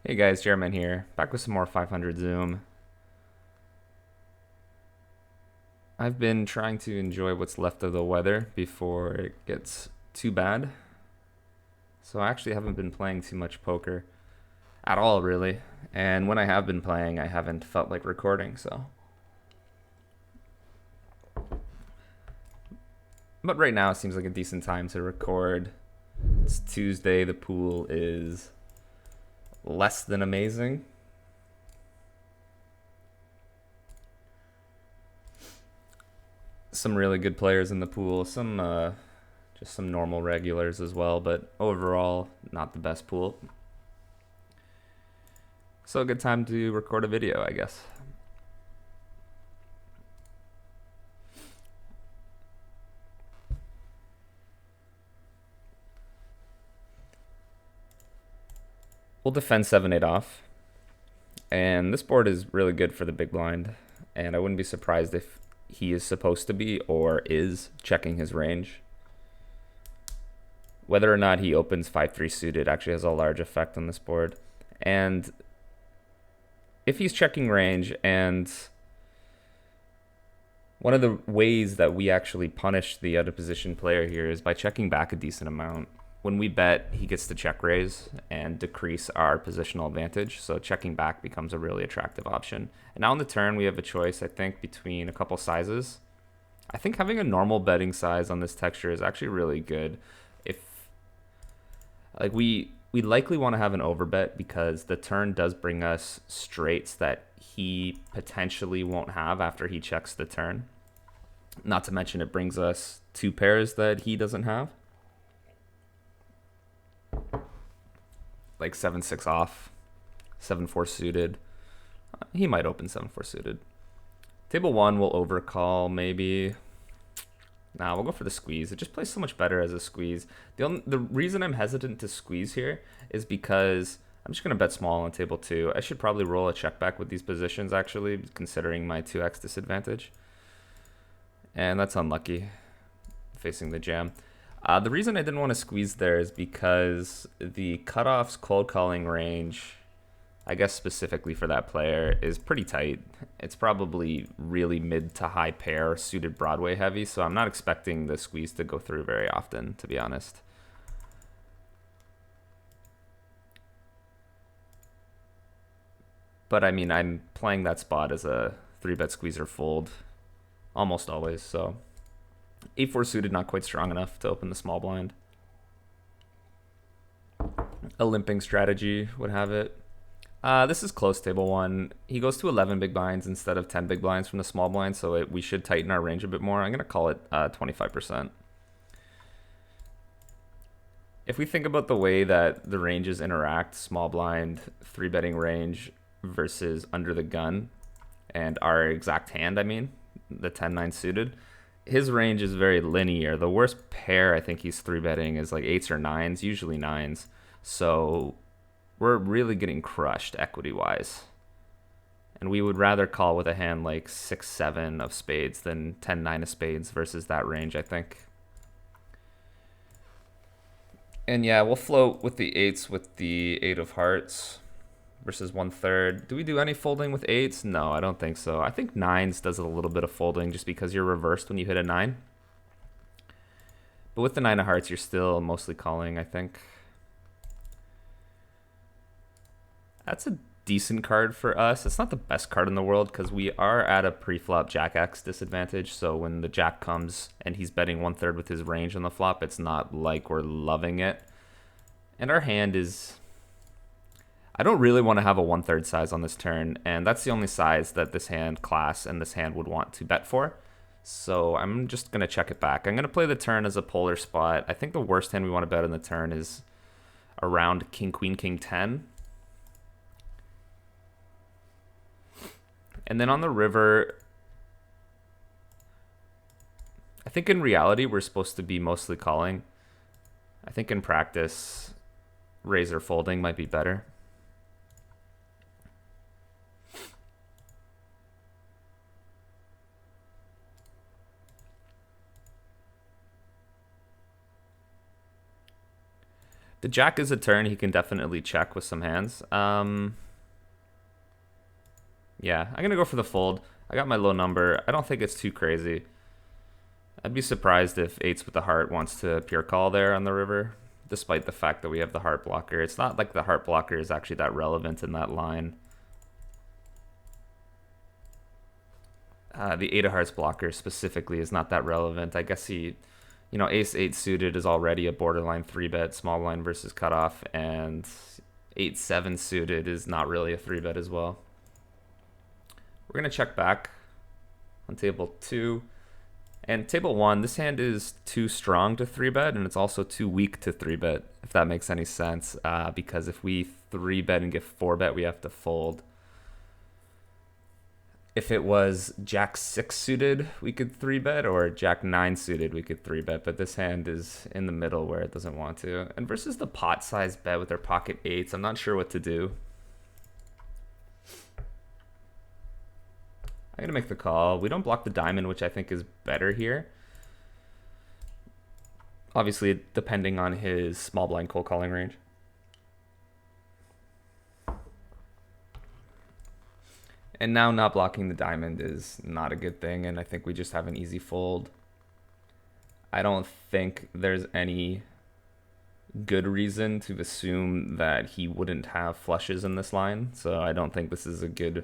Hey guys, Jarretman here, back with some more 500 Zoom. I've been trying to enjoy what's left of the weather before it gets too bad. So I actually haven't been playing too much poker at all, really. And when I have been playing, I haven't felt like recording, so. But right now it seems like a decent time to record. It's Tuesday, the pool is less than amazing. Some really good players in the pool, just some normal regulars as well, but overall, not the best pool. So a good time to record a video, I guess. We'll defend 7-8 off. And this board is really good for the big blind. And I wouldn't be surprised if he is supposed to be or is checking his range. Whether or not he opens 5-3 suited actually has a large effect on this board. And if he's checking range, and one of the ways that we actually punish the other position player here is by checking back a decent amount. When we bet, he gets to check raise and decrease our positional advantage. So checking back becomes a really attractive option. And now on the turn, we have a choice, I think, between a couple sizes. I think having a normal betting size on this texture is actually really good. If like we likely want to have an overbet because the turn does bring us straights that he potentially won't have after he checks the turn. Not to mention it brings us two pairs that he doesn't have. Like 7-6 off, 7-4 suited. He might open 7-4 suited. Table 1 will overcall maybe. Nah, we'll go for the squeeze. It just plays so much better as a squeeze. The reason I'm hesitant to squeeze here is because I'm just going to bet small on table 2. I should probably roll a check back with these positions, actually, considering my 2x disadvantage. And that's unlucky, facing the jam. The reason I didn't want to squeeze there is because the cutoff's cold calling range, I guess specifically for that player, is pretty tight. It's probably really mid to high pair suited Broadway heavy, so I'm not expecting the squeeze to go through very often, to be honest. But I mean, I'm playing that spot as a 3-bet squeezer fold almost always, so 8-4 suited not quite strong enough to open the small blind. A limping strategy would have it. This is close table 1. He goes to 11 big blinds instead of 10 big blinds from the small blind, so we should tighten our range a bit more. I'm going to call it 25%. If we think about the way that the ranges interact, small blind, 3-betting range versus under the gun, and our exact hand, I mean, the 10-9 suited, his range is very linear. The worst pair I think he's 3-betting is like 8s or 9s, usually 9s. So we're really getting crushed equity-wise. And we would rather call with a hand like 6-7 of spades than 10-9 of spades versus that range, I think. And yeah, we'll float with the 8s with the 8 of hearts versus 1/3. Do we do any folding with 8s? No, I don't think so. I think 9s does a little bit of folding just because you're reversed when you hit a 9. But with the 9 of hearts, you're still mostly calling, I think. That's a decent card for us. It's not the best card in the world because we are at a pre-flop Jack-X disadvantage. So when the Jack comes and he's betting 1/3 with his range on the flop, it's not like we're loving it. And our hand is... I don't really want to have a 1/3 size on this turn, and that's the only size that this hand class and this hand would want to bet for. So I'm just going to check it back. I'm going to play the turn as a polar spot. I think the worst hand we want to bet on the turn is around King, Queen, King 10. And then on the river, I think in reality we're supposed to be mostly calling. I think in practice, raise or folding might be better. The jack is a turn he can definitely check with some hands. Yeah, I'm gonna go for the fold. I got my low number. I don't think it's too crazy. I'd be surprised if eights with the heart wants to pure call there on the river, despite the fact that we have the heart blocker. It's not like the heart blocker is actually that relevant in that line. The eight of hearts blocker specifically is not that relevant. I guess he, you know, ace eight suited is already a borderline 3-bet small line versus cutoff, and 8-7 suited is not really a 3-bet as well. We're gonna check back on table 2. And table 1, this hand is too strong to 3-bet, and it's also too weak to 3-bet, if that makes any sense, because if we 3-bet and get 4-bet, we have to fold. If it was jack 6 suited, we could 3-bet, or jack 9 suited, we could 3-bet, but this hand is in the middle where it doesn't want to. And versus the pot size bet with their pocket 8s, I'm not sure what to do. I'm gonna make the call. We don't block the diamond, which I think is better here. Obviously, depending on his small blind cold calling range. And now not blocking the diamond is not a good thing, and I think we just have an easy fold. I don't think there's any good reason to assume that he wouldn't have flushes in this line, so I don't think this is a good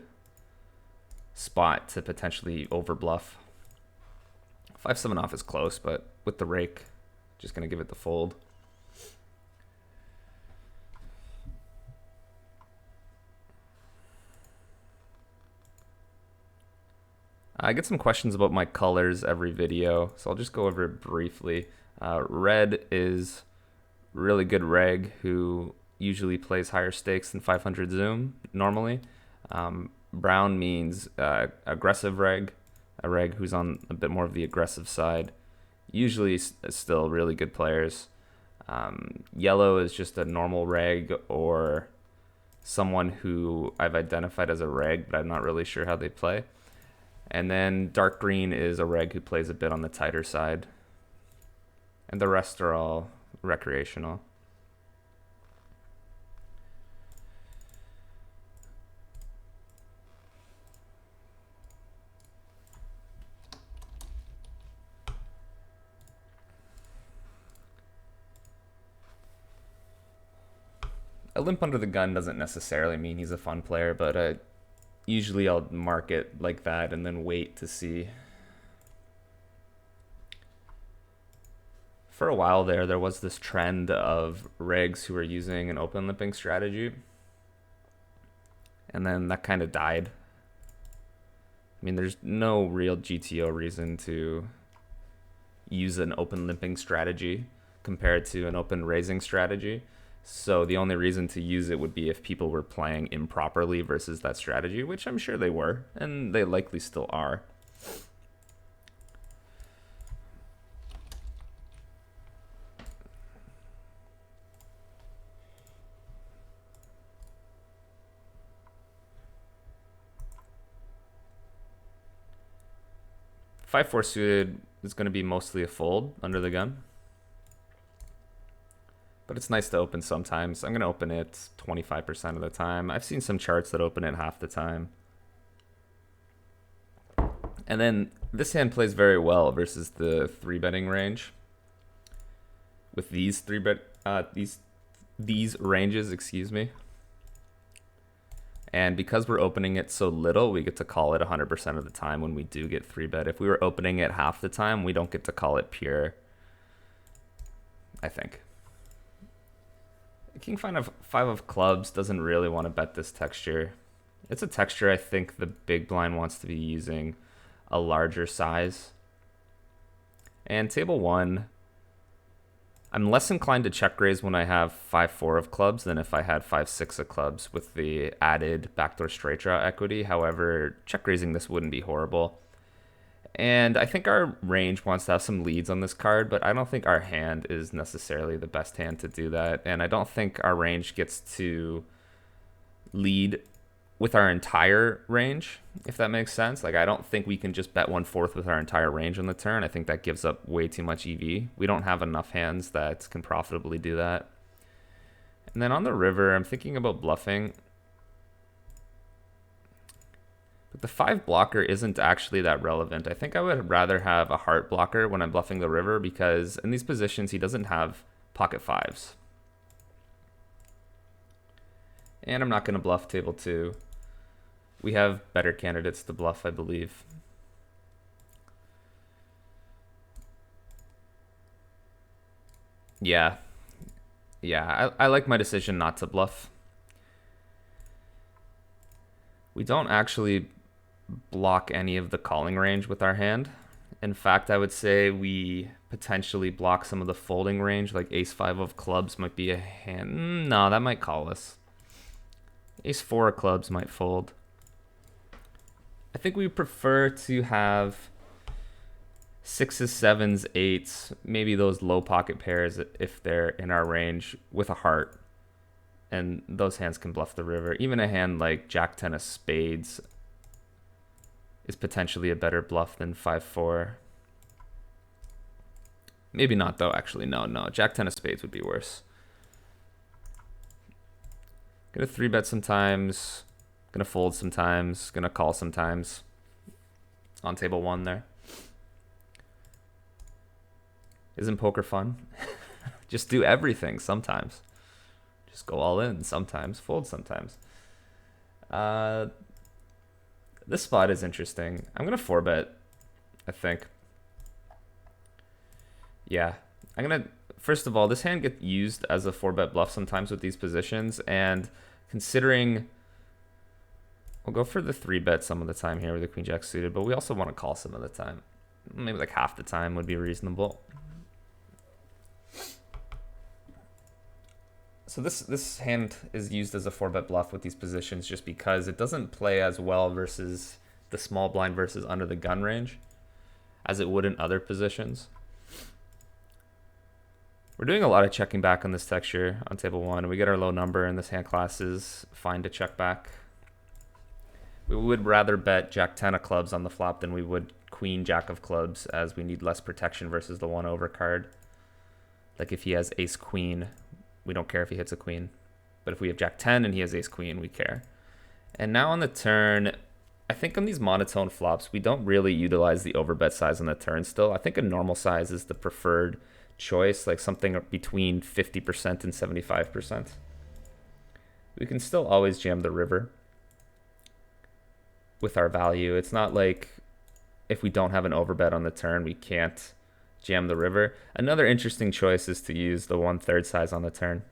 spot to potentially overbluff. 5-7 off is close, but with the rake, just gonna give it the fold. I get some questions about my colors every video, so I'll just go over it briefly. Red is really good reg who usually plays higher stakes than 500 zoom normally. Brown means aggressive reg, a reg who's on a bit more of the aggressive side. Usually still really good players. Yellow is just a normal reg or someone who I've identified as a reg, but I'm not really sure how they play. And then dark green is a reg who plays a bit on the tighter side. And the rest are all recreational. A limp under the gun doesn't necessarily mean he's a fun player, but usually I'll mark it like that and then wait to see. For a while there was this trend of regs who were using an open limping strategy, and then that kind of died. I mean, there's no real GTO reason to use an open limping strategy compared to an open raising strategy. So the only reason to use it would be if people were playing improperly versus that strategy, which I'm sure they were, and they likely still are. Five four suited is going to be mostly a fold under the gun. But it's nice to open sometimes. I'm going to open it 25% of the time. I've seen some charts that open it half the time. And then this hand plays very well versus the 3-betting range. With these these ranges, excuse me. And because we're opening it so little, we get to call it 100% of the time when we do get 3-bet. If we were opening it half the time, we don't get to call it pure, I think. King five of clubs doesn't really want to bet this texture. It's a texture I think the big blind wants to be using a larger size. And table 1, I'm less inclined to check raise when I have 5-4 of clubs than if I had 5-6 of clubs with the added backdoor straight draw equity. However, check raising this wouldn't be horrible. And I think our range wants to have some leads on this card, but I don't think our hand is necessarily the best hand to do that. And I don't think our range gets to lead with our entire range, if that makes sense. Like, I don't think we can just bet 1/4 with our entire range on the turn. I think that gives up way too much EV. We don't have enough hands that can profitably do that. And then on the river, I'm thinking about bluffing. But the 5 blocker isn't actually that relevant. I think I would rather have a heart blocker when I'm bluffing the river because in these positions, he doesn't have pocket 5s. And I'm not going to bluff table 2. We have better candidates to bluff, I believe. Yeah. Yeah, I like my decision not to bluff. We don't actually block any of the calling range with our hand. In fact, I would say we potentially block some of the folding range, like ace-5 of clubs might be a hand. No, that might call us. Ace-4 of clubs might fold. I think we prefer to have 6s, 7s, 8s, maybe those low pocket pairs if they're in our range with a heart. And those hands can bluff the river. Even a hand like Jack-10 of spades is potentially a better bluff than 5-4. Maybe not though, actually. No. Jack-10 of spades would be worse. Gonna 3-bet sometimes. Gonna fold sometimes. Gonna call sometimes. On table 1 there. Isn't poker fun? Just do everything sometimes. Just go all in sometimes. Fold sometimes. This spot is interesting. I'm going to 4-bet, I think. Yeah. I'm going to... First of all, this hand gets used as a 4-bet bluff sometimes with these positions. And considering... We'll go for the 3-bet some of the time here with the Queen-Jack suited. But we also want to call some of the time. Maybe like half the time would be reasonable. So this hand is used as a 4-bet bluff with these positions just because it doesn't play as well versus the small blind versus under the gun range as it would in other positions. We're doing a lot of checking back on this texture on table 1. We get our low number and this hand class is fine to check back. We would rather bet Jack-10 of clubs on the flop than we would Queen-Jack of clubs as we need less protection versus the 1-over card. Like if he has ace-queen, we don't care if he hits a queen. But if we have Jack-10 and he has ace-queen, we care. And now on the turn, I think on these monotone flops, we don't really utilize the overbet size on the turn still. I think a normal size is the preferred choice, like something between 50% and 75%. We can still always jam the river with our value. It's not like if we don't have an overbet on the turn, we can't jam the river. Another interesting choice is to use the 1/3 size on the turn.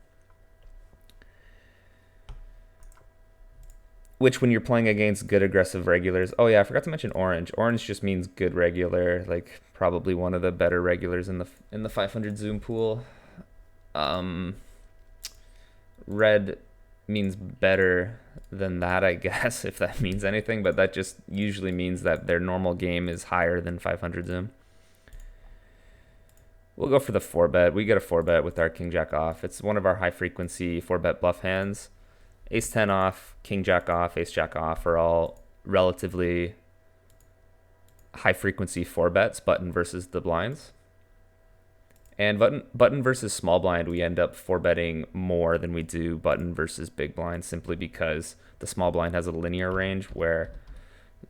Which when you're playing against good aggressive regulars, oh yeah, I forgot to mention orange. Orange just means good regular, like probably one of the better regulars in the 500 zoom pool. Red means better than that, I guess, if that means anything, but that just usually means that their normal game is higher than 500 zoom. We'll go for the 4-bet. We get a 4-bet with our King-Jack off. It's one of our high-frequency 4-bet bluff hands. Ace-10 off, King-Jack off, Ace-Jack off are all relatively high-frequency 4-bets, button versus the blinds. And button versus small blind, we end up 4-betting more than we do button versus big blind, simply because the small blind has a linear range where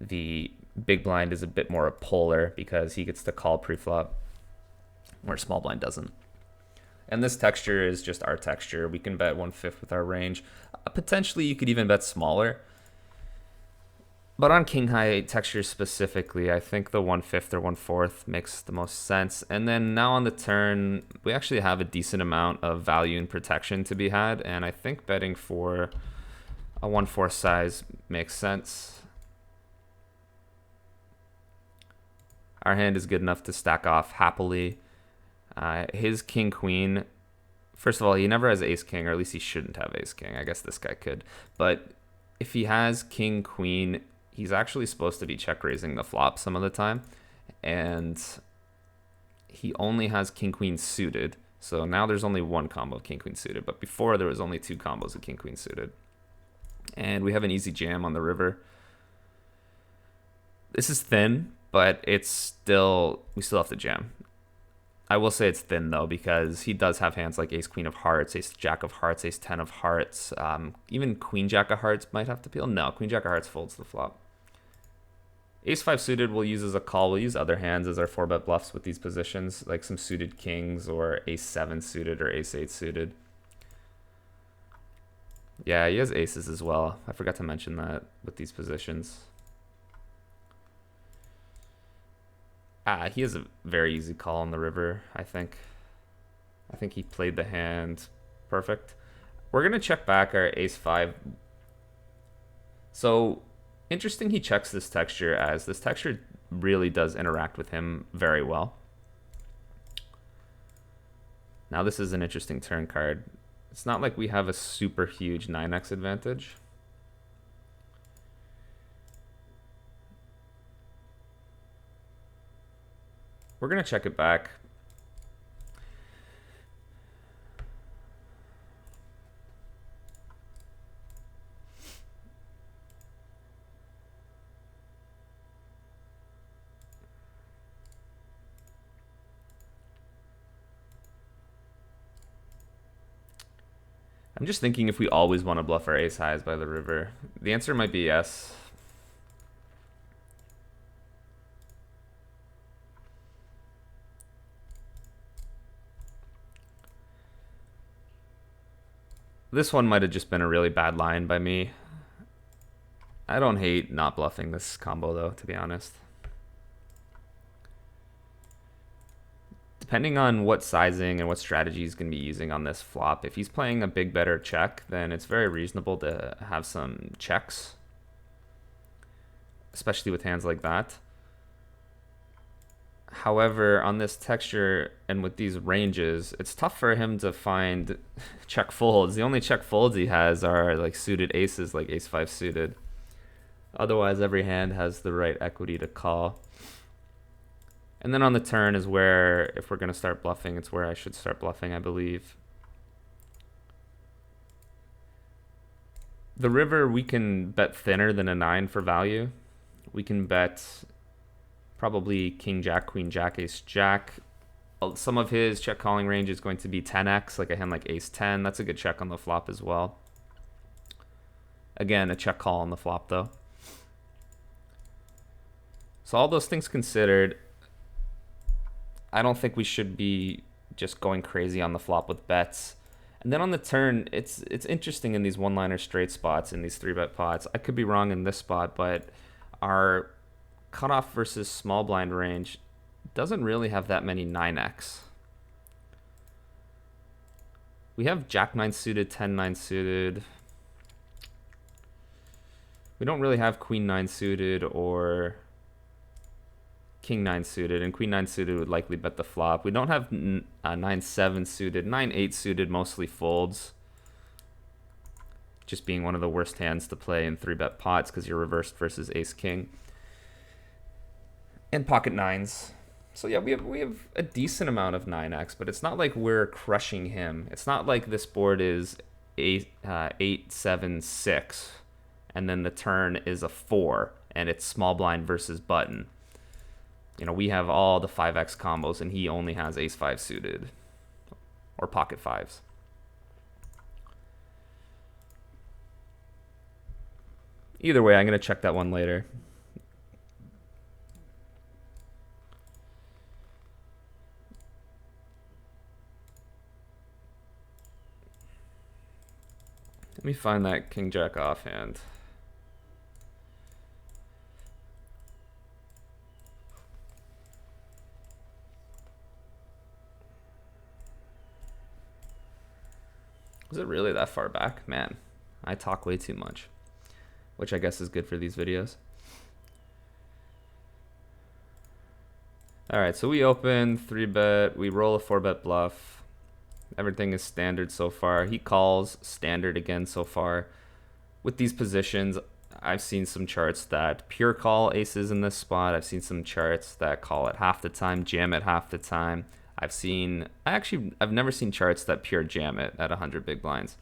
the big blind is a bit more polar because he gets to call pre-flop, where small blind doesn't. And this texture is just our texture. We can bet 1/5 with our range. Potentially, you could even bet smaller. But on king high textures specifically, I think the 1/5 or 1/4 makes the most sense. And then now on the turn, we actually have a decent amount of value and protection to be had. And I think betting for a 1/4 size makes sense. Our hand is good enough to stack off happily. His king-queen, first of all, he never has ace-king, or at least he shouldn't have ace-king. I guess this guy could. But if he has king-queen, he's actually supposed to be check-raising the flop some of the time. And he only has king-queen suited. So now there's only one combo of king-queen suited. But before, there was only 2 combos of king-queen suited. And we have an easy jam on the river. This is thin, but we still have to jam. I will say it's thin though, because he does have hands like ace queen of hearts, ace jack of hearts, ace 10 of hearts. Even queen jack of hearts might have to peel. No, queen jack of hearts folds the flop. Ace 5 suited we'll use as a call. We'll use other hands as our 4-bet bluffs with these positions, like some suited kings or ace 7 suited or ace 8 suited. Yeah, he has aces as well. I forgot to mention that with these positions. He has a very easy call on the river, I think. I think he played the hand perfect. We're going to check back our ace 5. So, interesting he checks this texture, as this texture really does interact with him very well. Now this is an interesting turn card. It's not like we have a super huge 9x advantage. We're going to check it back. I'm just thinking if we always want to bluff our ace highs by the river. The answer might be yes. This one might have just been a really bad line by me. I don't hate not bluffing this combo though, to be honest. Depending on what sizing and what strategy he's going to be using on this flop, if he's playing a big better check, then it's very reasonable to have some checks, especially with hands like that. However, on this texture and with these ranges, it's tough for him to find check folds. The only check folds he has are like suited aces, like ace 5 suited. Otherwise, every hand has the right equity to call. And then on the turn is where, if we're going to start bluffing, it's where I should start bluffing, I believe. The river, we can bet thinner than a 9 for value. We can bet probably king jack, queen jack, ace jack. Some of his check calling range is going to be 10x, like a hand like ace 10. That's a good check on the flop as well. Again, a check call on the flop though. So all those things considered, I don't think we should be just going crazy on the flop with bets. And then on the turn, it's interesting in these one-liner straight spots, in these 3-bet pots. I could be wrong in this spot, but our cutoff versus small blind range doesn't really have that many 9x. We have jack 9 suited, 10 9 suited. We don't really have queen 9 suited or king 9 suited, and queen 9 suited would likely bet the flop. We don't have 9 7 suited. 9 8 suited mostly folds, just being one of the worst hands to play in 3-bet pots because you're reversed versus ace king. And pocket nines. So yeah, we have a decent amount of 9x, but it's not like we're crushing him. It's not like this board is 8 7 6 and then the turn is a 4 and it's small blind versus button. You know, we have all the 5x combos and he only has ace 5 suited or pocket fives. Either way, I'm going to check that one later. Let me find that king jack offhand. Was it really that far back? Man, I talk way too much, which I guess is good for these videos. All right, so we open 3-bet, we roll a 4-bet bluff. Everything is standard so far. He calls standard again so far. With these positions, I've seen some charts that pure call aces in this spot. I've seen some charts that call at half the time, jam at half the time. I've never seen charts that pure jam it at 100 big blinds.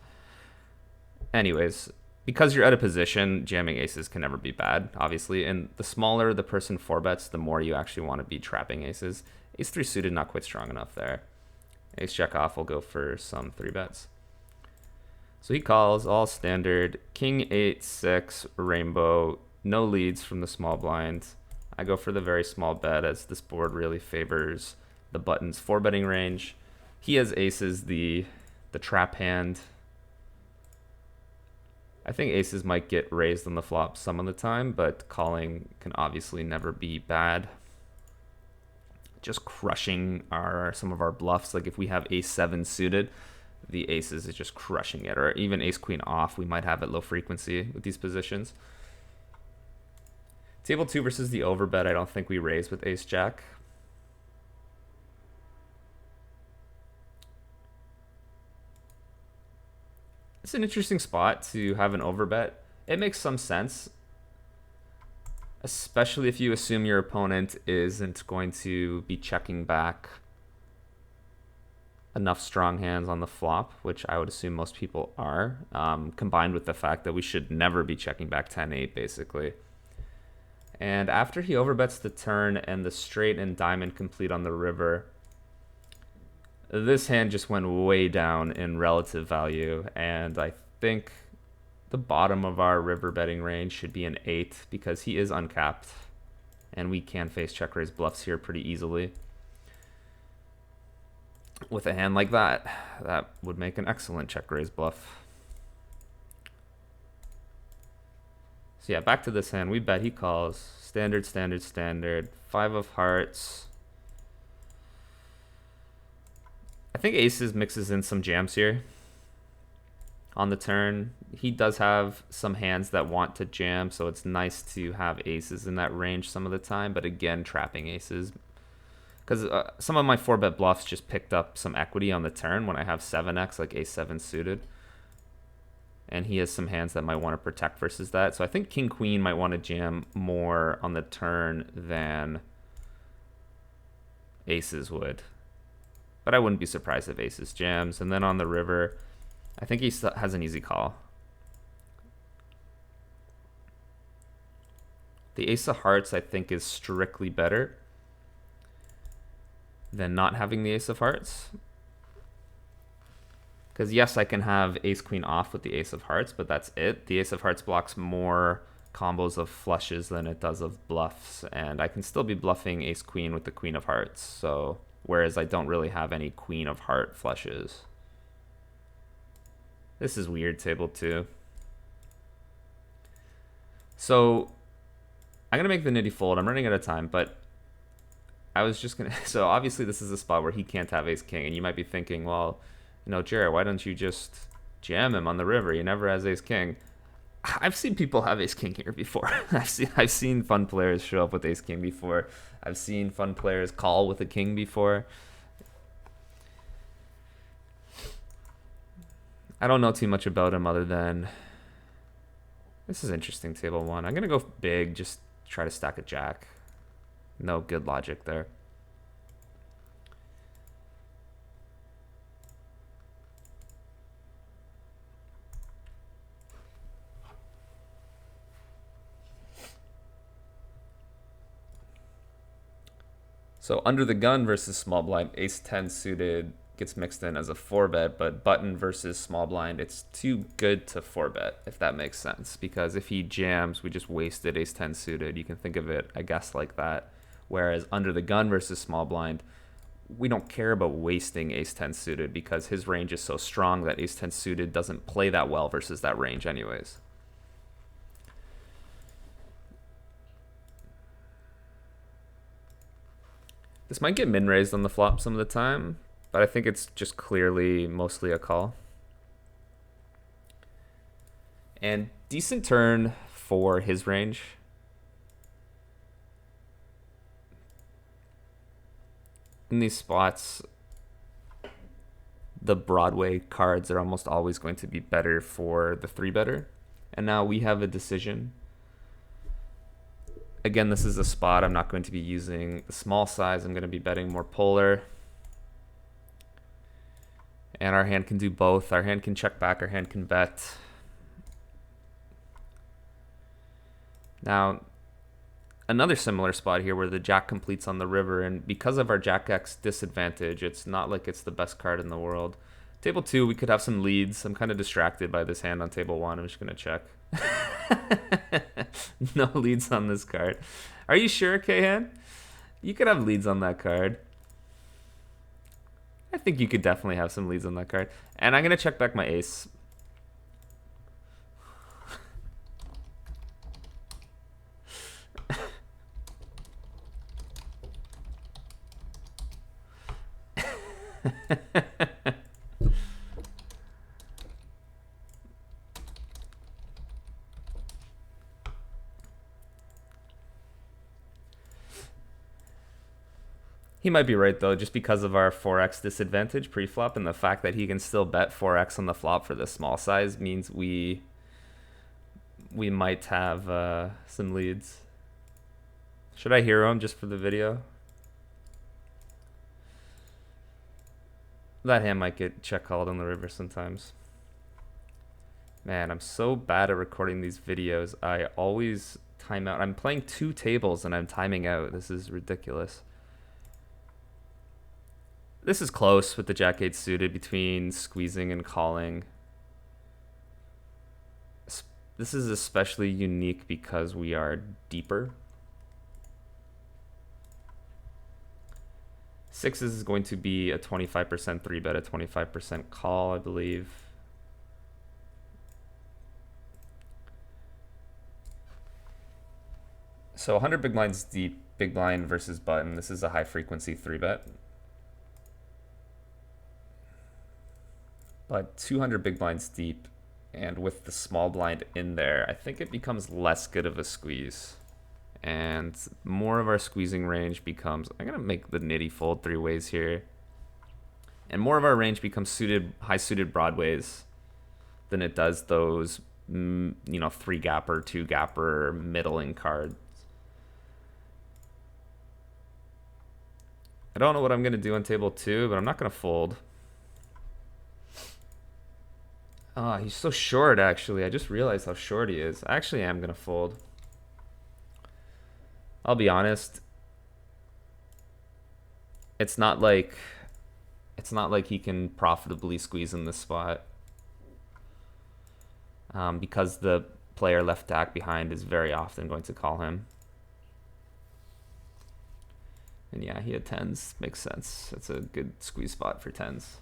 Anyways, because you're at a position, jamming aces can never be bad, obviously. And the smaller the person 4-bets, the more you actually want to be trapping aces. Ace 3 suited, not quite strong enough there. Ace jack off will go for some 3 bets. So he calls, all standard. King 8-6 rainbow, no leads from the small blind. I go for the very small bet as this board really favors the button's 4-betting range. He has aces, the trap hand. I think aces might get raised on the flop some of the time, but calling can obviously never be bad. Just crushing some of our bluffs. Like if we have ace 7 suited, the aces is just crushing it. Or even ace queen off, we might have at low frequency with these positions. Table 2 versus the overbet, I don't think we raise with ace jack. It's an interesting spot to have an overbet. It makes some sense, especially if you assume your opponent isn't going to be checking back enough strong hands on the flop, which I would assume most people are, combined with the fact that we should never be checking back 10-8 basically. And after he overbets the turn and the straight and diamond complete on the river, this hand just went way down in relative value, and I think the bottom of our river betting range should be an 8 because he is uncapped, and we can face check raise bluffs here pretty easily. With a hand like that, that would make an excellent check raise bluff. So yeah, back to this hand. We bet, he calls. Standard, standard, standard. 5 of hearts. I think aces mixes in some jams here on the turn. He does have some hands that want to jam, so it's nice to have aces in that range some of the time, but again, trapping aces. Because some of my 4-bet bluffs just picked up some equity on the turn when I have 7x, like ace 7 suited. And he has some hands that might want to protect versus that. So I think king queen might want to jam more on the turn than aces would. But I wouldn't be surprised if aces jams. And then on the river, I think he has an easy call. The ace of hearts, I think, is strictly better than not having the ace of hearts. Because yes, I can have ace queen off with the ace of hearts, but that's it. The ace of hearts blocks more combos of flushes than it does of bluffs, and I can still be bluffing ace queen with the queen of hearts. So whereas I don't really have any queen of heart flushes. This is weird, table 2. So I'm gonna make the nitty fold. I'm running out of time, but I was just gonna, so obviously this is a spot where he can't have ace king, and you might be thinking, well, you know, Jarrett, why don't you just jam him on the river? He never has ace king. I've seen people have ace king here before. I've seen fun players show up with ace king before. I've seen fun players call with a king before. I don't know too much about him other than this is interesting, table 1. I'm gonna go big, just try to stack a jack. No good logic there. So under the gun versus small blind, ace 10 suited gets mixed in as a 4-bet, but button versus small blind, it's too good to 4-bet, if that makes sense. Because if he jams, we just wasted ace 10 suited. You can think of it, I guess, like that. Whereas under the gun versus small blind, we don't care about wasting ace 10 suited because his range is so strong that ace 10 suited doesn't play that well versus that range anyways. This might get min-raised on the flop some of the time, but I think it's just clearly mostly a call. And decent turn for his range. In these spots, the Broadway cards are almost always going to be better for the 3-better. And now we have a decision. Again, this is a spot I'm not going to be using the small size. I'm going to be betting more polar. And our hand can do both. Our hand can check back, our hand can bet. Now, another similar spot here where the jack completes on the river, and because of our jack X disadvantage, it's not like it's the best card in the world. Table 2, we could have some leads. I'm kind of distracted by this hand on table 1. I'm just going to check. No leads on this card. Are you sure, Kahan? You could have leads on that card. I think you could definitely have some leads on that card. And I'm going to check back my ace. He might be right, though, just because of our 4x disadvantage pre-flop, and the fact that he can still bet 4x on the flop for the small size means we might have some leads. Should I hero him just for the video? That hand might get check called on the river sometimes. Man, I'm so bad at recording these videos. I always time out. I'm playing 2 tables and I'm timing out. This is ridiculous. This is close with the jack-8 suited between squeezing and calling. This is especially unique because we are deeper. 6s is going to be a 25% 3-bet, a 25% call, I believe. So 100 big blinds deep, big blind versus button. This is a high-frequency 3-bet. But 200 big blinds deep, and with the small blind in there, I think it becomes less good of a squeeze. And more of our squeezing range becomes, I'm going to make the nitty fold 3 ways here. And more of our range becomes suited, high-suited broadways than it does those, 3-gapper, 2-gapper, middling cards. I don't know what I'm going to do on table 2, but I'm not going to fold. Ah, he's so short, actually. I just realized how short he is. I actually am going to fold. I'll be honest. It's not like he can profitably squeeze in this spot. Because the player left back behind is very often going to call him. And yeah, he had 10s. Makes sense. That's a good squeeze spot for 10s.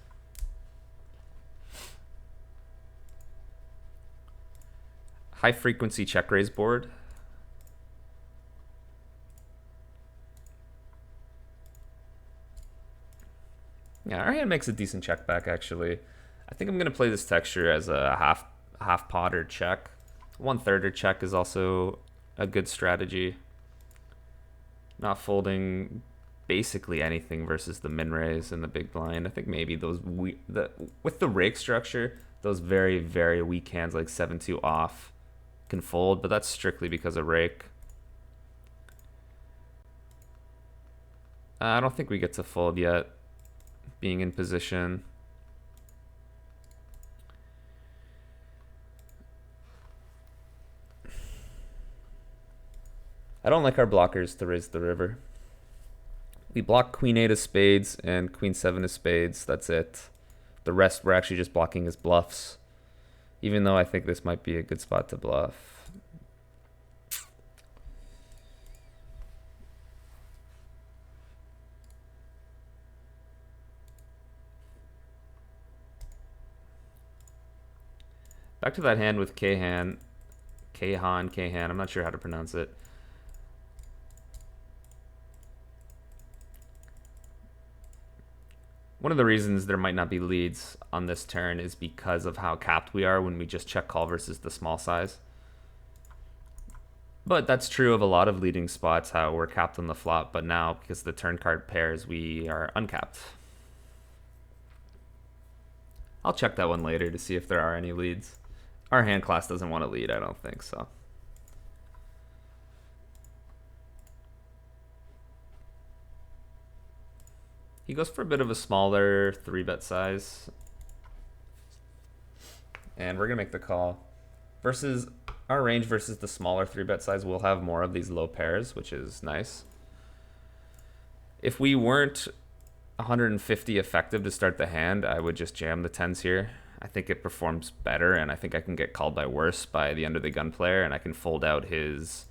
High frequency check raise board. Yeah, our hand makes a decent check back, actually. I think I'm going to play this texture as a half pot or check. 1/3 or check is also a good strategy. Not folding basically anything versus the min raise and the big blind. I think maybe those with the rake structure, those very, very weak hands like 7-2 off can fold, but that's strictly because of rake. I don't think we get to fold yet, being in position. I don't like our blockers to raise the river. We block queen 8 of spades and queen 7 of spades. That's it. The rest we're actually just blocking as bluffs, even though I think this might be a good spot to bluff. Back to that hand with Kahan. I'm not sure how to pronounce it. One of the reasons there might not be leads on this turn is because of how capped we are when we just check call versus the small size. But that's true of a lot of leading spots, how we're capped on the flop, but now because the turn card pairs, we are uncapped. I'll check that one later to see if there are any leads. Our hand class doesn't want to lead, I don't think so. He goes for a bit of a smaller 3-bet size. And we're going to make the call. Versus Our range versus the smaller 3-bet size will have more of these low pairs, which is nice. If we weren't 150 effective to start the hand, I would just jam the 10s here. I think it performs better, and I think I can get called by worse by the under the gun player, and I can fold out his,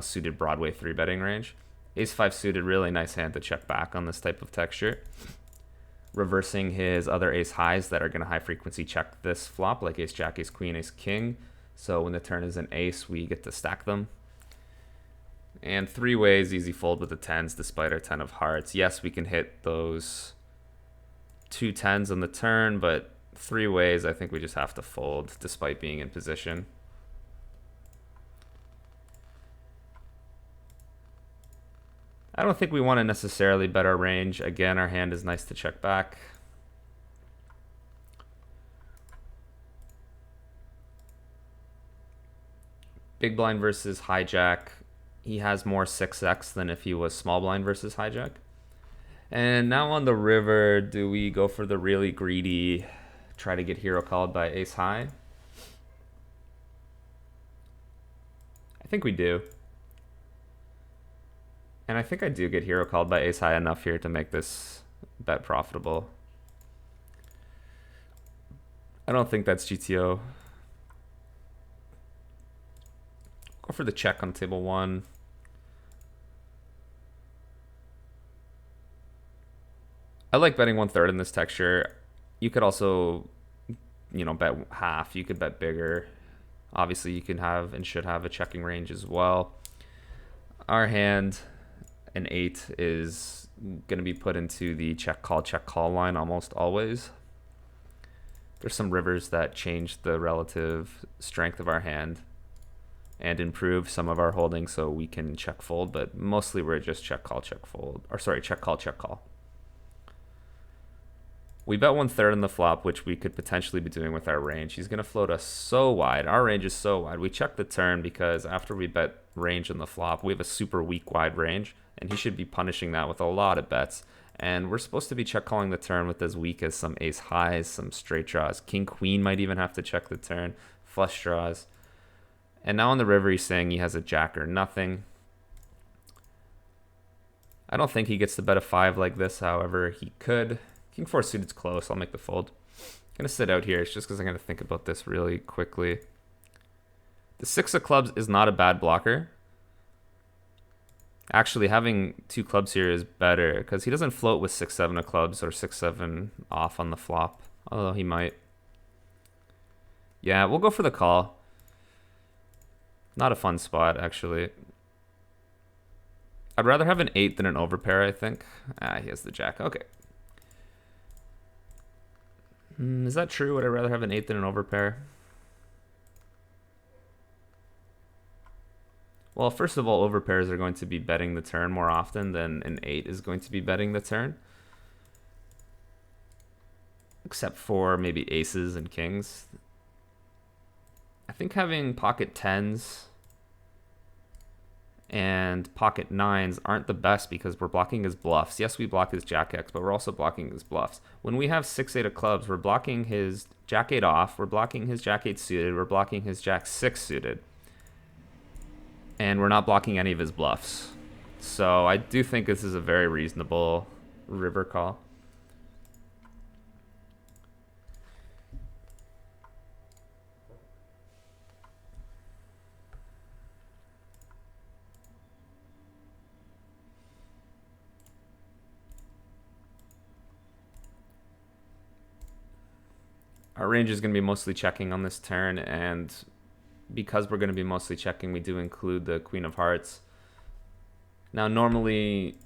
suited Broadway 3-betting range. Ace-5 suited, really nice hand to check back on this type of texture. Reversing his other ace-highs that are going to high-frequency check this flop, like ace-jack, ace-queen, ace-king. So when the turn is an ace, we get to stack them. And 3 ways, easy fold with the 10s despite our 10 of hearts. Yes, we can hit those 2 10s on the turn, but 3 ways, I think we just have to fold despite being in position. I don't think we want to necessarily bet our range. Again, our hand is nice to check back. Big blind versus hijack. He has more 6x than if he was small blind versus hijack. And now on the river, do we go for the really greedy, try to get hero called by ace high? I think we do. And I think I do get hero called by ace high enough here to make this bet profitable. I don't think that's GTO. Go for the check on table 1. I like betting 1/3 in this texture. You could also, bet half. You could bet bigger. Obviously, you can have and should have a checking range as well. Our hand, an 8, is going to be put into the check call line almost always. There's some rivers that change the relative strength of our hand and improve some of our holding so we can check fold, but mostly we're just check call, check fold. Or sorry, check call, check call. We bet 1/3 in the flop, which we could potentially be doing with our range. He's going to float us so wide. Our range is so wide. We check the turn because after we bet range in the flop, we have a super weak wide range, and he should be punishing that with a lot of bets. And we're supposed to be check calling the turn with as weak as some ace highs, some straight draws. King queen might even have to check the turn, flush draws. And now on the river, he's saying he has a jack or nothing. I don't think he gets to bet a 5 like this, however, he could. King 4 suited's close, I'll make the fold. I'm gonna sit out here, it's just because I'm gonna think about this really quickly. The 6 of clubs is not a bad blocker. Actually, having 2 clubs here is better, because he doesn't float with 6-7 of clubs or 6-7 off on the flop, although he might. Yeah, we'll go for the call. Not a fun spot, actually. I'd rather have an 8 than an overpair, I think. He has the jack. Okay. Is that true? Would I rather have an 8 than an overpair? Well, first of all, overpairs are going to be betting the turn more often than an 8 is going to be betting the turn. Except for maybe aces and kings. I think having pocket 10s and pocket 9s aren't the best because we're blocking his bluffs. Yes, we block his jack X, but we're also blocking his bluffs. When we have 6-8 of clubs, we're blocking his jack 8 off, we're blocking his jack 8 suited, we're blocking his jack 6 suited. And we're not blocking any of his bluffs. So I do think this is a very reasonable river call. Our range is going to be mostly checking on this turn, and because we're going to be mostly checking, we do include the Queen of Hearts. Now, normally,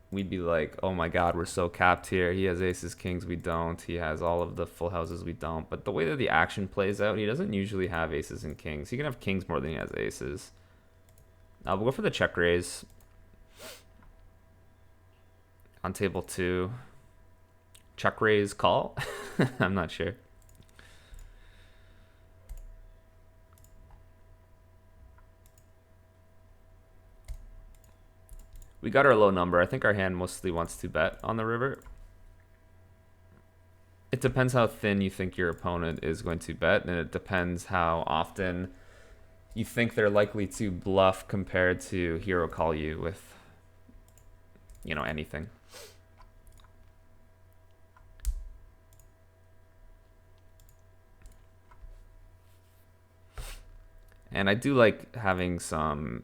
we'd be like, oh my god, we're so capped here. He has aces, kings, we don't. He has all of the full houses, we don't. But the way that the action plays out, he doesn't usually have aces and kings. He can have kings more than he has aces. We'll go for the check raise. On table 2. Check raise, call? I'm not sure. We got our low number. I think our hand mostly wants to bet on the river. It depends how thin you think your opponent is going to bet, and it depends how often you think they're likely to bluff compared to hero call you with, you know, anything. And I do like having some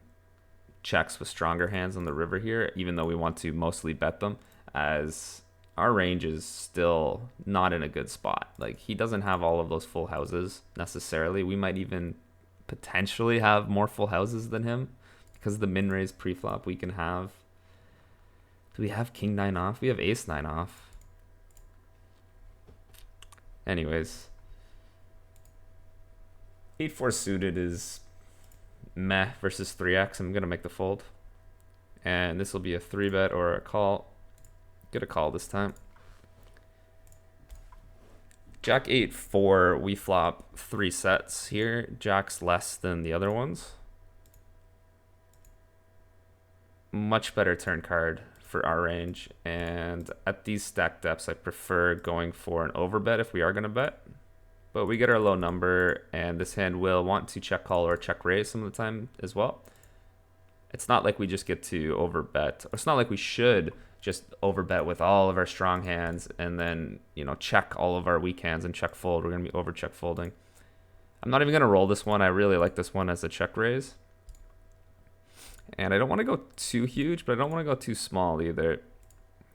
checks with stronger hands on the river here, even though we want to mostly bet them, as our range is still not in a good spot. Like, he doesn't have all of those full houses necessarily. We might even potentially have more full houses than him because of the min raise pre-flop we can have. Do we have king 9 off? We have ace 9 off. Anyways, 8-4 suited is meh versus 3x. I'm gonna make the fold, and this will be a 3-bet or a call. Get a call this time. Jack 8-4, we flop 3 sets here. Jack's less than the other ones. Much better turn card for our range, and at these stack depths I prefer going for an overbet if we are gonna bet. But we get our low number, and this hand will want to check call or check raise some of the time as well. It's not like we just get to overbet, or it's not like we should just overbet with all of our strong hands and then, you know, check all of our weak hands and check fold. We're going to be over check folding. I'm not even going to roll this one. I really like this one as a check raise. And I don't want to go too huge, but I don't want to go too small either.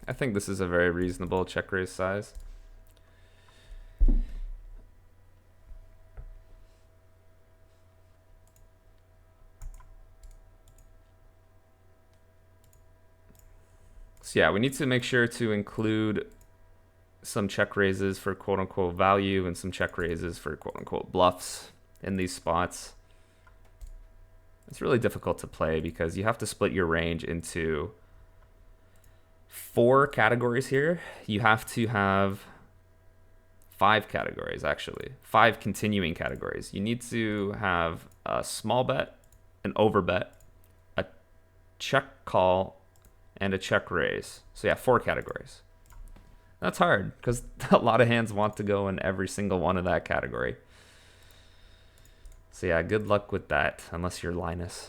I think this is a very reasonable check raise size. So yeah, we need to make sure to include some check raises for quote unquote value and some check raises for quote unquote bluffs in these spots. It's really difficult to play because you have to split your range into 4 categories here. You have to have 5 categories, actually. 5 continuing categories. You need to have a small bet, an overbet, a check call, and a check raise. So yeah, 4 categories. That's hard because a lot of hands want to go in every single one of that category. So yeah, good luck with that, unless you're Linus.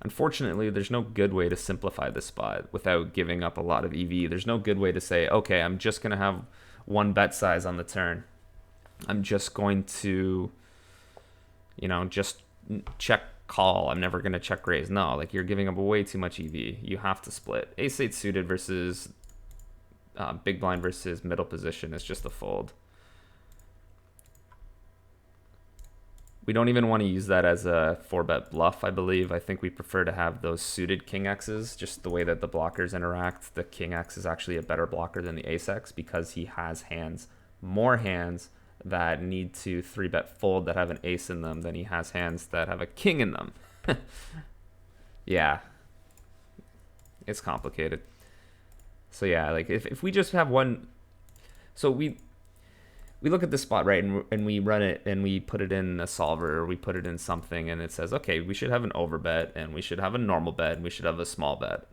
Unfortunately, there's no good way to simplify this spot without giving up a lot of EV. There's no good way to say, okay, I'm just going to have 1 bet size on the turn. I'm just going to, you know, just check call. I'm never going to check raise. No, like, you're giving up way too much EV. You have to split. Ace-8 suited versus big blind versus middle position is just a fold. We don't even want to use that as a 4-bet bluff, I believe. I think we prefer to have those suited king X's, just the way that the blockers interact. The king X is actually a better blocker than the ace X because he has hands, more hands that need to 3-bet fold that have an ace in them than he has hands that have a king in them. Yeah. It's complicated. So yeah, like if we just have one... So we look at this spot, right, and we run it and we put it in a solver or we put it in something and it says, okay, we should have an overbet and we should have a normal bet and we should have a small bet.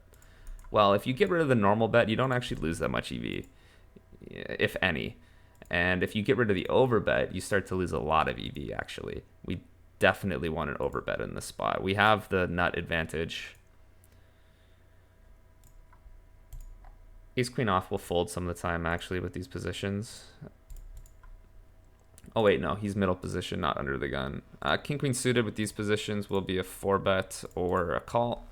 Well, if you get rid of the normal bet, you don't actually lose that much EV, if any. And if you get rid of the overbet, you start to lose a lot of EV, actually. We definitely want an overbet in this spot. We have the nut advantage. Ace queen off will fold some of the time, actually, with these positions. Oh wait, no, he's middle position, not under the gun. King queen suited with these positions will be a 4-bet or a call.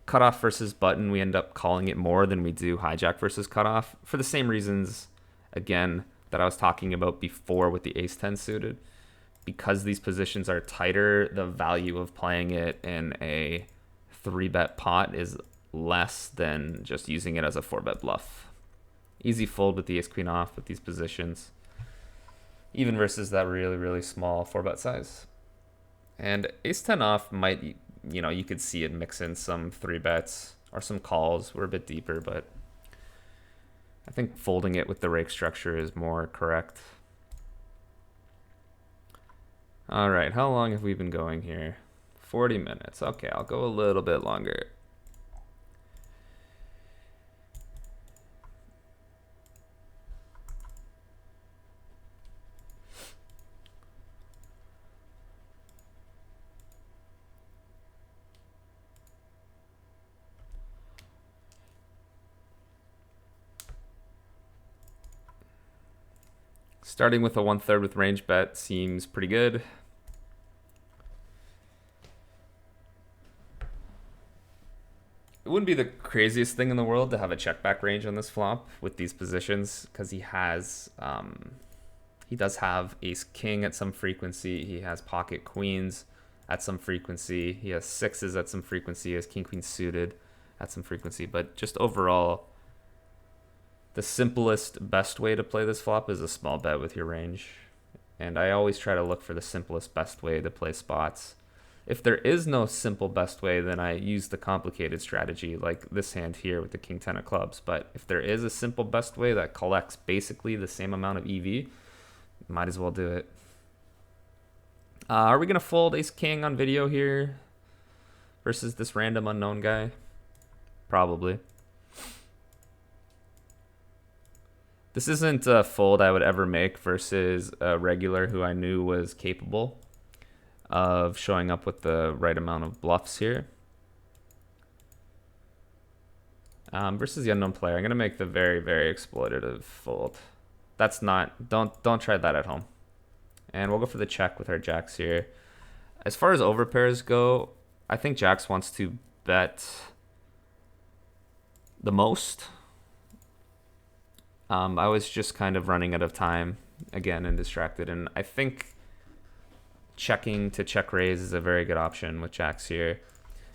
Cutoff versus button, we end up calling it more than we do hijack versus cutoff for the same reasons, again, that I was talking about before with the ace-10 suited. Because these positions are tighter, the value of playing it in a 3-bet pot is less than just using it as a 4-bet bluff. Easy fold with the ace queen off with these positions, even versus that really, really small 4-bet size. And ace-10 off might, you know, you could see it mix in some 3-bets or some calls. We're a bit deeper, but I think folding it with the rake structure is more correct. All right, how long have we been going here? 40 minutes. Okay, I'll go a little bit longer. Starting with a 1/3 with range bet seems pretty good. It wouldn't be the craziest thing in the world to have a check back range on this flop with these positions, because he does have ace king at some frequency. He has pocket queens at some frequency. He has sixes at some frequency. He has king queen suited at some frequency. But just overall, the simplest, best way to play this flop is a small bet with your range. And I always try to look for the simplest, best way to play spots. If there is no simple best way, then I use the complicated strategy, like this hand here with the king 10 of clubs. But if there is a simple best way that collects basically the same amount of EV, might as well do it. Are we going to fold ace king on video here versus this random unknown guy? Probably. This isn't a fold I would ever make versus a regular who I knew was capable of showing up with the right amount of bluffs here. Versus the unknown player, I'm gonna make the very, very exploitative fold. That's not, don't try that at home. And we'll go for the check with our jacks here. As far as overpairs go, I think jacks wants to bet the most. I was just kind of running out of time again and distracted, and I think checking to check raise is a very good option with jacks here.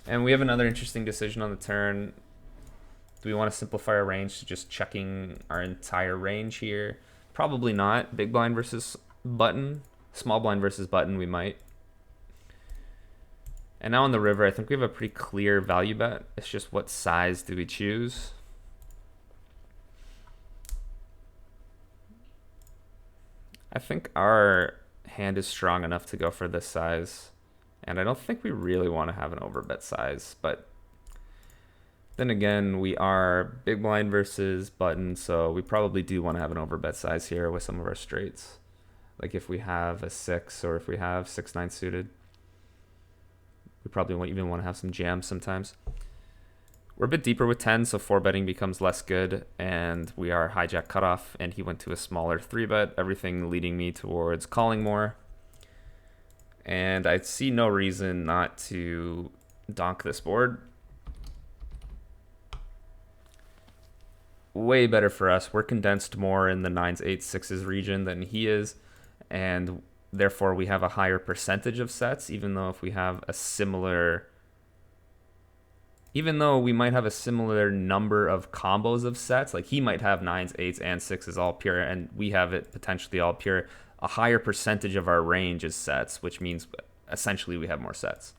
And we have another interesting decision on the turn. Do we want to simplify our range to just checking our entire range here? Probably not. Big blind versus button. Small blind versus button, we might. And now on the river, I think we have a pretty clear value bet. It's just what size do we choose? I think our hand is strong enough to go for this size. And I don't think we really want to have an overbet size, but then again, we are big blind versus button, so we probably do want to have an overbet size here with some of our straights. Like if we have a 6 or if we have 6-9 suited. We probably won't even want to have some jams sometimes. We're a bit deeper with 10, so 4-betting becomes less good, and we are hijack cutoff, and he went to a smaller 3-bet, everything leading me towards calling more. And I see no reason not to donk this board. Way better for us. We're condensed more in the 9s, 8s, 6s region than he is, and therefore we have a higher percentage of sets, even though if we have a similar... Even though we might have a similar number of combos of sets, like he might have 9s, 8s, and 6s all pure, and we have it potentially all pure, a higher percentage of our range is sets, which means essentially we have more sets.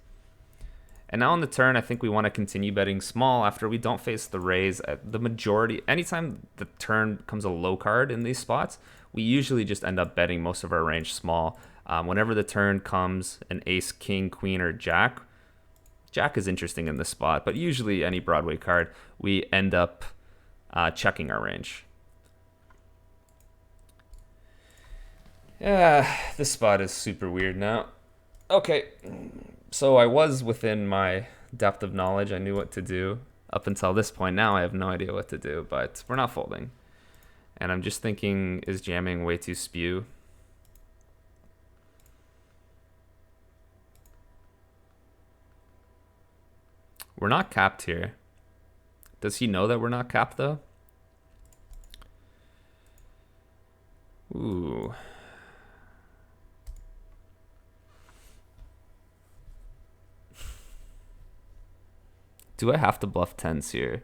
And now on the turn, I think we want to continue betting small after we don't face the raise. The majority, anytime the turn comes a low card in these spots, we usually just end up betting most of our range small. Whenever the turn comes an ace, king, queen, or jack, jack is interesting in this spot, but usually any Broadway card, we end up checking our range. Yeah, this spot is super weird now. Okay, so I was within my depth of knowledge. I knew what to do up until this point. Now I have no idea what to do, but we're not folding. And I'm just thinking, is jamming way too spew? We're not capped here. Does he know that we're not capped though? Ooh. Do I have to bluff 10s here?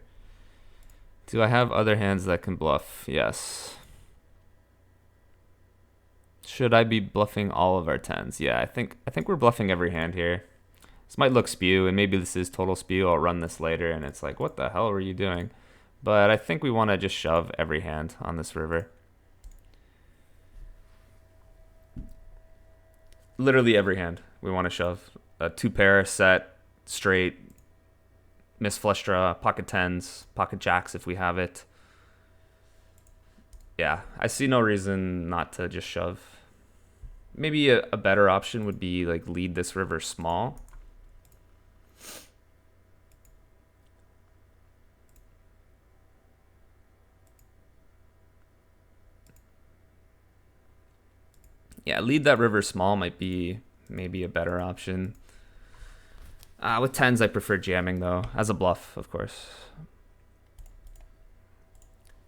Do I have other hands that can bluff? Yes. Should I be bluffing all of our 10s? Yeah, I think we're bluffing every hand here. This might look spew, and maybe this is total spew. I'll run this later, and it's like, what the hell were you doing? But I think we want to just shove every hand on this river. Literally every hand we want to shove. A 2-pair, set, straight, miss flush draw, pocket 10s, pocket jacks if we have it. Yeah, I see no reason not to just shove. Maybe a better option would be like lead this river small. Yeah, lead that river small might be maybe a better option. With tens, I prefer jamming though, as a bluff, of course.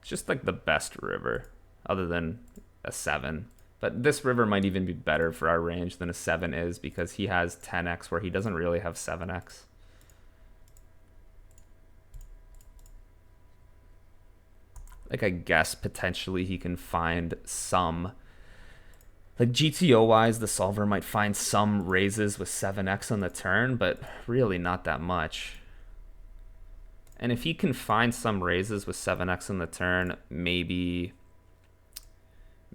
It's just like the best river, other than a 7. But this river might even be better for our range than a 7 is, because he has 10x where he doesn't really have 7x. Like, I guess potentially he can find some, like GTO wise, the solver might find some raises with 7x on the turn, but really not that much. And if he can find some raises with 7x on the turn, maybe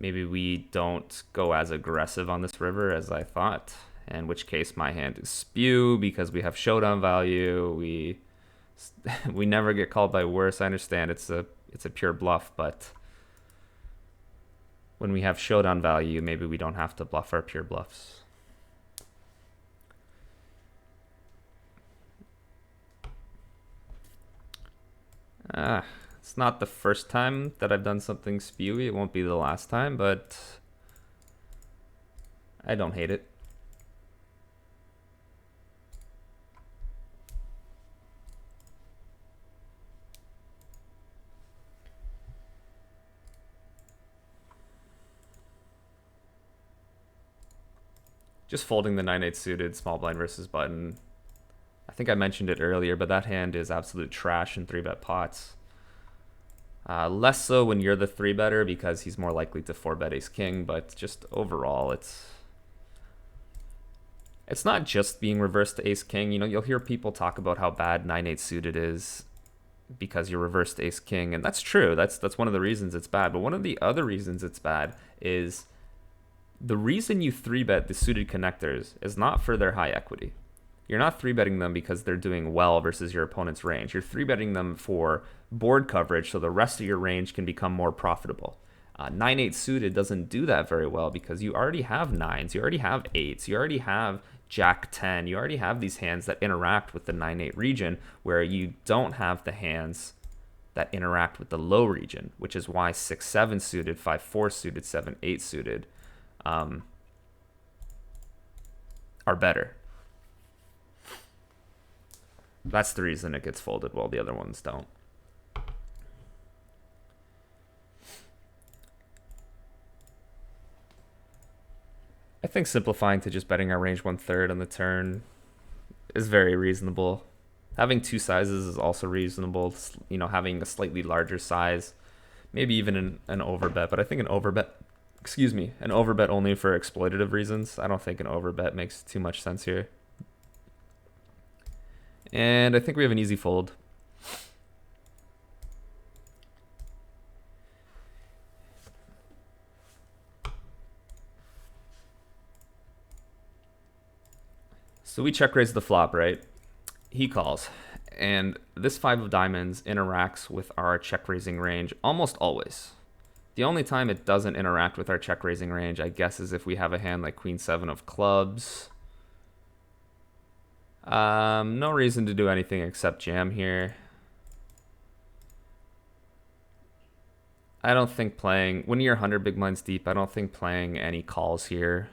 we don't go as aggressive on this river as I thought. In which case my hand is spew because we have showdown value. We never get called by worse. I understand it's a pure bluff, but when we have showdown value, maybe we don't have to bluff our pure bluffs. It's not the first time that I've done something spewy. It won't be the last time, but I don't hate it. Just folding the 9-8 suited small blind versus button. I think I mentioned it earlier, but that hand is absolute trash in 3-bet pots. Less so when you're the 3-better because he's more likely to 4-bet ace king, but just overall it's not just being reversed to ace king. You know, you'll hear people talk about how bad 9-8 suited is because you're reversed to ace king, and that's true. That's one of the reasons it's bad. But one of the other reasons it's bad is the reason you 3-bet the suited connectors is not for their high equity. You're not 3-betting them because they're doing well versus your opponent's range. You're 3-betting them for board coverage so the rest of your range can become more profitable. 9-8 suited doesn't do that very well because you already have 9s, you already have 8s, you already have Jack 10, you already have these hands that interact with the 9-8 region, where you don't have the hands that interact with the low region, which is why 6-7 suited, 5-4 suited, 7-8 suited are better. That's the reason it gets folded while the other ones don't. I think simplifying to just betting our range 1/3 on the turn is very reasonable. Having 2 sizes is also reasonable. You know, having a slightly larger size, maybe even an overbet, but I think an overbet only for exploitative reasons. I don't think an overbet makes too much sense here. And I think we have an easy fold. So we check raise the flop, right? He calls. And this 5 of diamonds interacts with our check raising range almost always. The only time it doesn't interact with our check raising range, I guess, is if we have a hand like Queen 7 of clubs. No reason to do anything except jam here. I don't think playing, when you're 100 big blinds deep, I don't think playing any calls here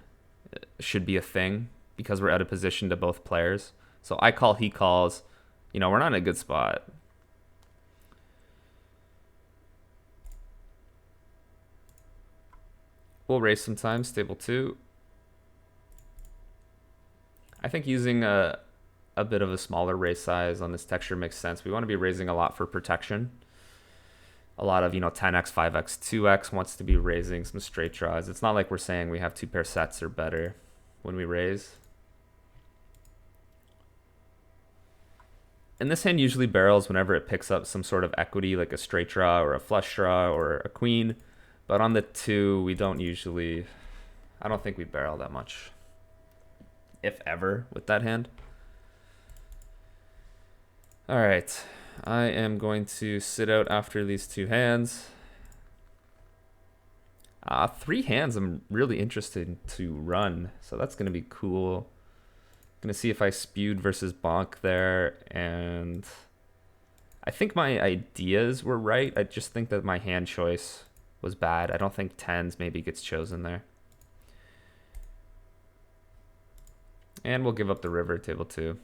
should be a thing because we're out of position to both players. So I call, he calls. You know, we're not in a good spot. We'll raise sometimes, stable 2. I think using a bit of a smaller raise size on this texture makes sense. We want to be raising a lot for protection. A lot of, 10x, 5x, 2x wants to be raising some straight draws. It's not like we're saying we have 2 pair sets or better when we raise. And this hand usually barrels whenever it picks up some sort of equity, like a straight draw or a flush draw or a queen. But on the 2, we don't usually, I don't think we barrel that much, if ever, with that hand. All right, I am going to sit out after these 2 hands. 3 hands I'm really interested to run, so that's going to be cool. Going to see if I spewed versus bonk there, and I think my ideas were right. I just think that my hand choice was bad. I don't think 10s maybe gets chosen there. And we'll give up the river, table 2.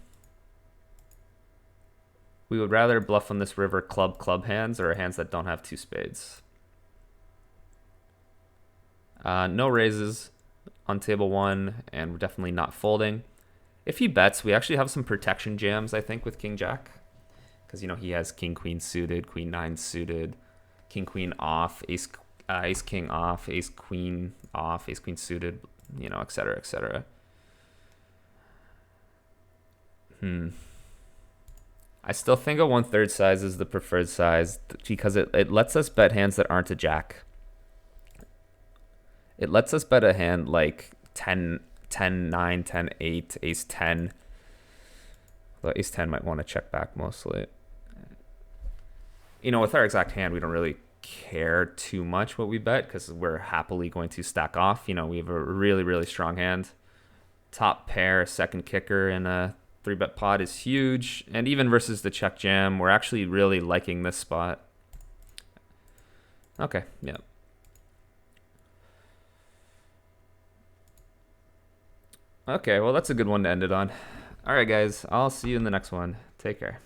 We would rather bluff on this river club hands or hands that don't have 2 spades. No raises on table 1, and we're definitely not folding. If he bets, we actually have some protection jams, I think, with king jack. Because, you know, he has king queen suited, queen 9 suited, king queen off, ace king off, ace queen off, ace queen suited, you know, etc., etc. I still think a 1/3 size is the preferred size because it lets us bet hands that aren't a jack. It lets us bet a hand like 10, 9, 10, 8, ace 10. Well, ace 10 might want to check back mostly. You know, with our exact hand, we don't really care too much what we bet because we're happily going to stack off. You know, we have a really, really strong hand. Top pair, second kicker in a 3-bet pot is huge. And even versus the check jam, we're actually really liking this spot. Okay, yeah. Okay, well, that's a good one to end it on. All right, guys, I'll see you in the next one. Take care.